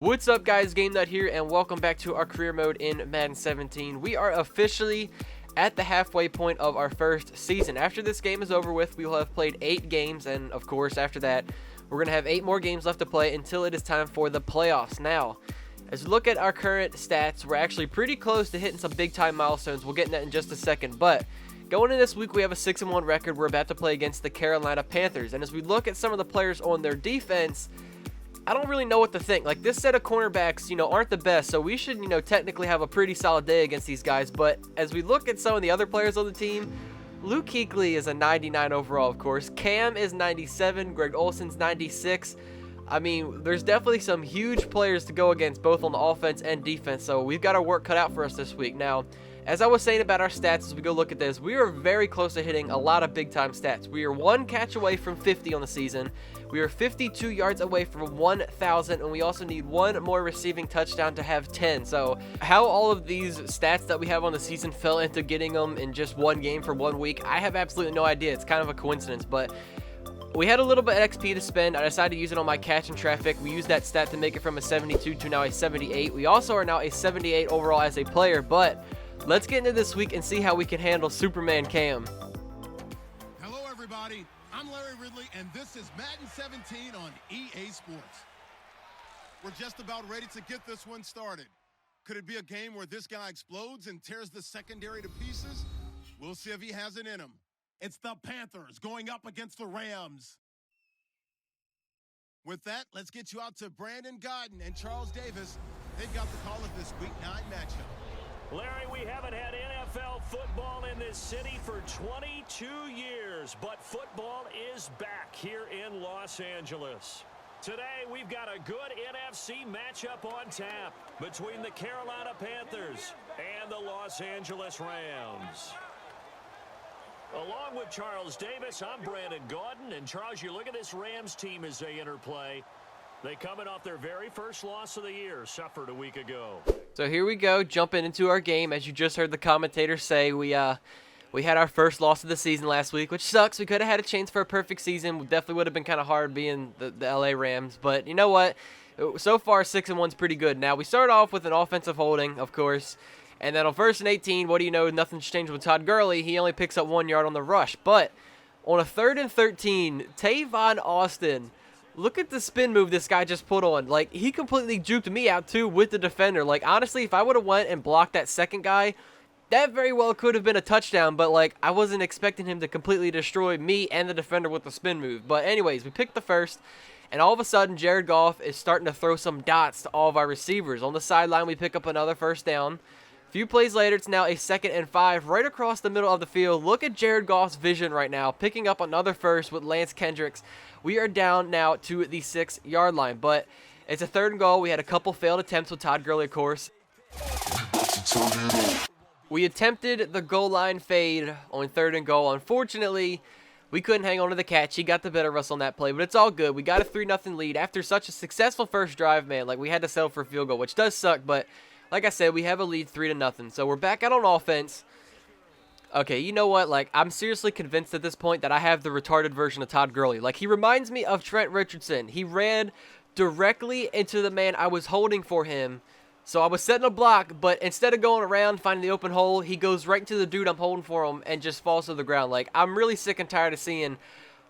What's up, guys? Game.9 here, and welcome back to our career mode in Madden 17. We are officially at the halfway point of our first season. After this game is over with, we will have played 8 games, and of course, after that, we're going to have 8 more games left to play until it is time for the playoffs. Now, as we look at our current stats, we're actually pretty close to hitting some big-time milestones. We'll get into that in just a second, but going into this week, we have a 6-1 record. We're about to play against the Carolina Panthers, and as we look at some of the players on their defense, I don't really know what to think. Like, this set of cornerbacks, aren't the best, so we should, technically have a pretty solid day against these guys. But as we look at some of the other players on the team, Luke Kuechly is a 99 overall, of course. Cam is 97. Greg Olsen's 96. I mean, there's definitely some huge players to go against, both on the offense and defense, so we've got our work cut out for us this week. Now, as I was saying about our stats as we go look at this, we are very close to hitting a lot of big-time stats. We are 1 catch away from 50 on the season. We are 52 yards away from 1,000, and we also need 1 more receiving touchdown to have 10. So how all of these stats that we have on the season fell into getting them in just 1 game for 1 week, I have absolutely no idea. It's kind of a coincidence, but we had a little bit of XP to spend. I decided to use it on my catch and traffic. We used that stat to make it from a 72 to now a 78. We also are now a 78 overall as a player, but let's get into this week and see how we can handle Superman Cam. Hello, everybody. I'm Larry Ridley, and this is Madden 17 on EA Sports. We're just about ready to get this one started. Could it be a game where this guy explodes and tears the secondary to pieces? We'll see if he has it in him. It's the Panthers going up against the Rams. With that, let's get you out to Brandon Godden and Charles Davis. They've got the call of this Week 9 matchup. Larry, we haven't had NFL football in this city for 22 years, but football is back here in Los Angeles. Today, we've got a good NFC matchup on tap between the Carolina Panthers and the Los Angeles Rams. Along with Charles Davis, I'm Brandon Godden, and Charles, you look at this Rams team as they interplay. They coming off their very first loss of the year, suffered a week ago. So here we go, jumping into our game. As you just heard the commentator say, we had our first loss of the season last week, which sucks. We could have had a chance for a perfect season. We definitely would have been kind of hard being the LA Rams. But you know what? So far, 6-1's pretty good. Now, we start off with an offensive holding, of course. And then on 1st and 18, what do you know? Nothing's changed with Todd Gurley. He only picks up 1 yard on the rush. But on a 3rd and 13, Tavon Austin, look at the spin move this guy just put on. Like, he completely juked me out, too, with the defender. Like, honestly, if I would have went and blocked that second guy, that very well could have been a touchdown. But, like, I wasn't expecting him to completely destroy me and the defender with the spin move. But anyways, we picked the first. And all of a sudden, Jared Goff is starting to throw some dots to all of our receivers. On the sideline, we pick up another first down. A few plays later, it's now a 2nd and 5 right across the middle of the field. Look at Jared Goff's vision right now, picking up another first with Lance Kendricks. We are down now to the 6-yard line, but it's a 3rd and goal. We had a couple failed attempts with Todd Gurley, of course. We attempted the goal line fade on 3rd and goal. Unfortunately, we couldn't hang on to the catch. He got the better of us on that play, but it's all good. We got a 3-0 lead after such a successful first drive, man. Like, we had to settle for a field goal, which does suck, but like I said, we have a lead 3-0. So we're back out on offense. Okay, you know what? Like, I'm seriously convinced at this point that I have the retarded version of Todd Gurley. Like, he reminds me of Trent Richardson. He ran directly into the man I was holding for him. So I was setting a block, but instead of going around finding the open hole, he goes right to the dude I'm holding for him and just falls to the ground. Like, I'm really sick and tired of seeing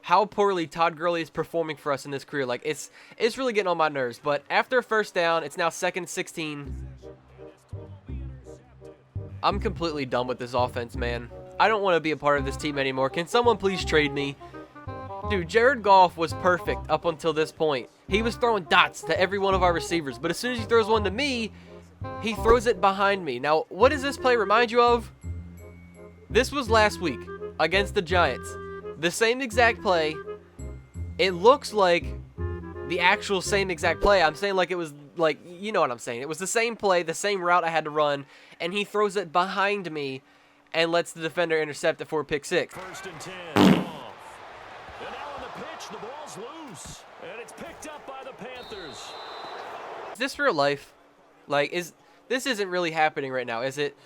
how poorly Todd Gurley is performing for us in this career. Like, it's really getting on my nerves. But after a first down, it's now 2nd and 16. I'm completely done with this offense, man. I don't want to be a part of this team anymore. Can someone please trade me? Dude, Jared Goff was perfect up until this point. He was throwing dots to every one of our receivers, but as soon as he throws one to me, he throws it behind me. Now, what does this play remind you of? This was last week against the Giants. The same exact play. It looks like the actual same exact play. I'm saying like it was like, you know what I'm saying. It was the same play, the same route I had to run, and he throws it behind me and lets the defender intercept it for a pick 6. 1st and 10. And now on the pitch, the ball's loose, and it's picked up by the Panthers. Is this real life? Like, this isn't really happening right now, is it?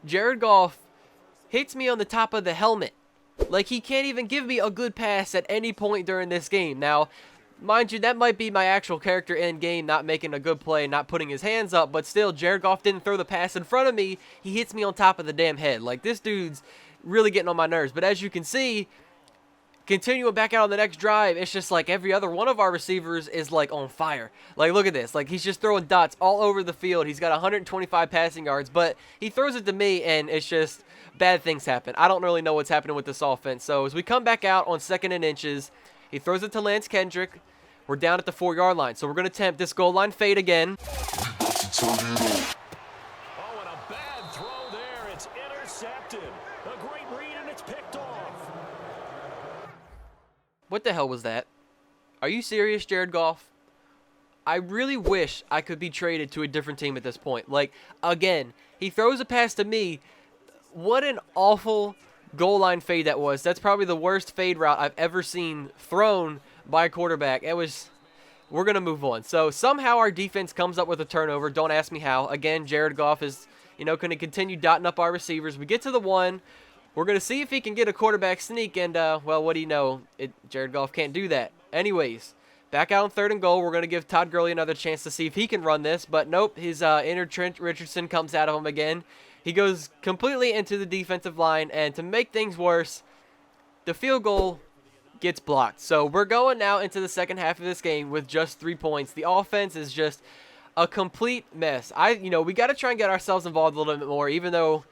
Jared Goff hits me on the top of the helmet. Like, he can't even give me a good pass at any point during this game. Now, mind you, that might be my actual character in game, not making a good play, not putting his hands up, but still, Jared Goff didn't throw the pass in front of me. He hits me on top of the damn head. Like, this dude's really getting on my nerves. But as you can see, continuing back out on the next drive, it's just like every other one of our receivers is like on fire. Like, look at this. Like, he's just throwing dots all over the field. He's got 125 passing yards, but he throws it to me, and it's just bad things happen. I don't really know what's happening with this offense. So as we come back out on 2nd and inches, he throws it to Lance Kendrick. We're down at the 4-yard line, so we're going to attempt this goal line fade again. Oh, and a bad throw there. It's intercepted. A great read, and it's picked off. What the hell was that? Are you serious, Jared Goff? I really wish I could be traded to a different team at this point. Like, again, he throws a pass to me. What an awful goal line fade that was. That's probably the worst fade route I've ever seen thrown by a quarterback. We're going to move on. So somehow our defense comes up with a turnover. Don't ask me how. Again, Jared Goff is, going to continue dotting up our receivers. We get to the 1. We're going to see if he can get a quarterback sneak, and, well, what do you know? Jared Goff can't do that. Anyways, back out on 3rd and goal. We're going to give Todd Gurley another chance to see if he can run this, but nope, his inner Trent Richardson comes out of him again. He goes completely into the defensive line, and to make things worse, the field goal gets blocked. So we're going now into the second half of this game with just 3 points. The offense is just a complete mess. We got to try and get ourselves involved a little bit more, even though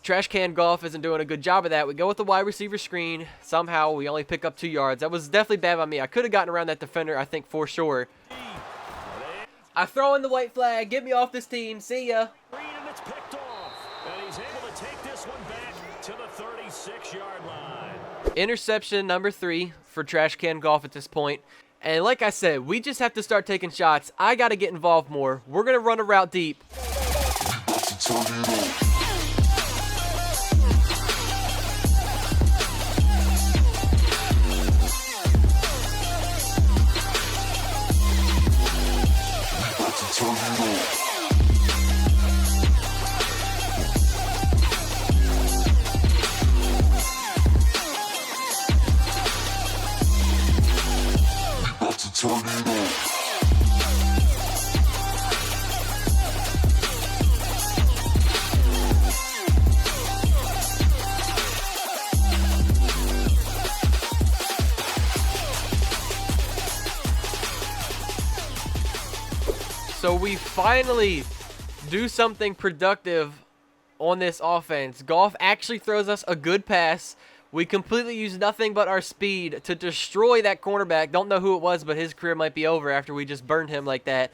Trash Can Goff isn't doing a good job of that. We go with the wide receiver screen. Somehow we only pick up 2 yards. That was definitely bad by me. I could have gotten around that defender, I think, for sure. I throw in the white flag. Get me off this team. See ya. And it's picked off. And he's able to take this one back to the 36-yard line. Interception number 3 for Trash Can Goff at this point. And like I said, we just have to start taking shots. I got to get involved more. We're going to run a route deep. So we finally do something productive on this offense. Goff actually throws us a good pass. We completely use nothing but our speed to destroy that cornerback. Don't know who it was, but his career might be over after we just burned him like that.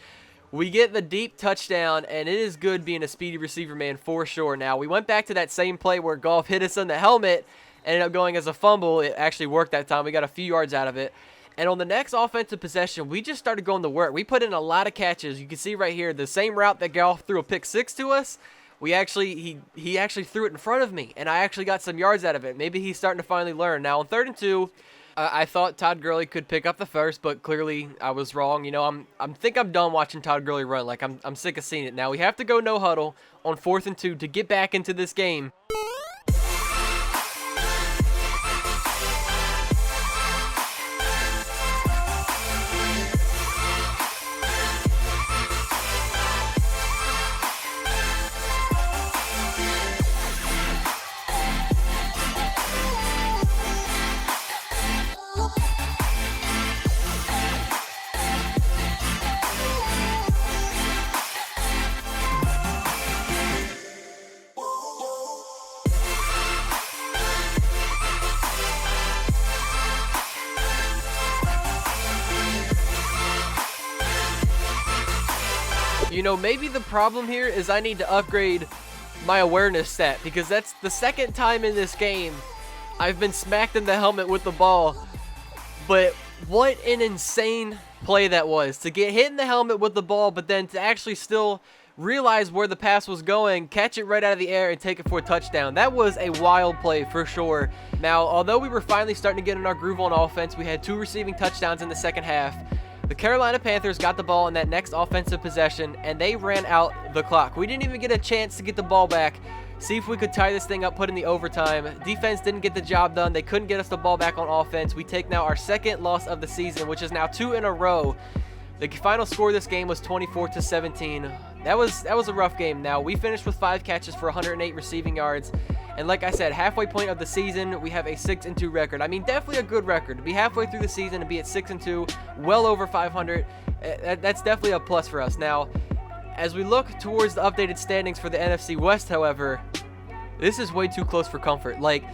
We get the deep touchdown, and it is good being a speedy receiver, man, for sure. Now, we went back to that same play where Goff hit us in the helmet, ended up going as a fumble. It actually worked that time. We got a few yards out of it. And on the next offensive possession, we just started going to work. We put in a lot of catches. You can see right here, the same route that Goff threw a pick 6 to us, he actually threw it in front of me, and I actually got some yards out of it. Maybe he's starting to finally learn. Now, on 3rd and 2, I thought Todd Gurley could pick up the first, but clearly I was wrong. I think I'm done watching Todd Gurley run. Like, I'm sick of seeing it. Now, we have to go no huddle on 4th and 2 to get back into this game. Maybe the problem here is I need to upgrade my awareness stat, because that's the second time in this game I've been smacked in the helmet with the ball. But what an insane play that was, to get hit in the helmet with the ball, but then to actually still realize where the pass was going, catch it right out of the air, and take it for a touchdown. That was a wild play for sure. Now, although we were finally starting to get in our groove on offense, we had 2 receiving touchdowns in the second half. The Carolina Panthers got the ball in that next offensive possession, and they ran out the clock. We didn't even get a chance to get the ball back. see if we could tie this thing up, put in the overtime. Defense didn't get the job done. They couldn't get us the ball back on offense. We take now our second loss of the season, which is now 2 in a row. The final score of this game was 24-17. That was a rough game. Now, we finished with 5 catches for 108 receiving yards. And like I said, halfway point of the season, we have a 6-2 record. I mean, definitely a good record. To be halfway through the season and be at 6-2, well over 500, that's definitely a plus for us. Now, as we look towards the updated standings for the NFC West, however, this is way too close for comfort. Like,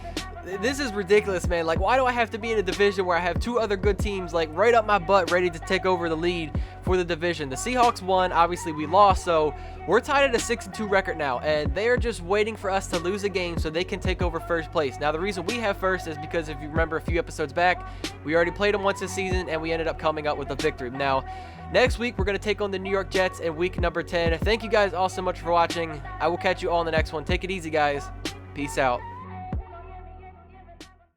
this is ridiculous, man. Like, why do I have to be in a division where I have 2 other good teams, like, right up my butt, ready to take over the lead for the division? The Seahawks won. Obviously, we lost, so we're tied at a 6-2 record now, and they are just waiting for us to lose a game so they can take over first place. Now, the reason we have first is because, if you remember a few episodes back, we already played them once this season, and we ended up coming up with a victory. Now, next week, we're going to take on the New York Jets in week number 10. Thank you guys all so much for watching. I will catch you all in the next one. Take it easy, guys. Peace out.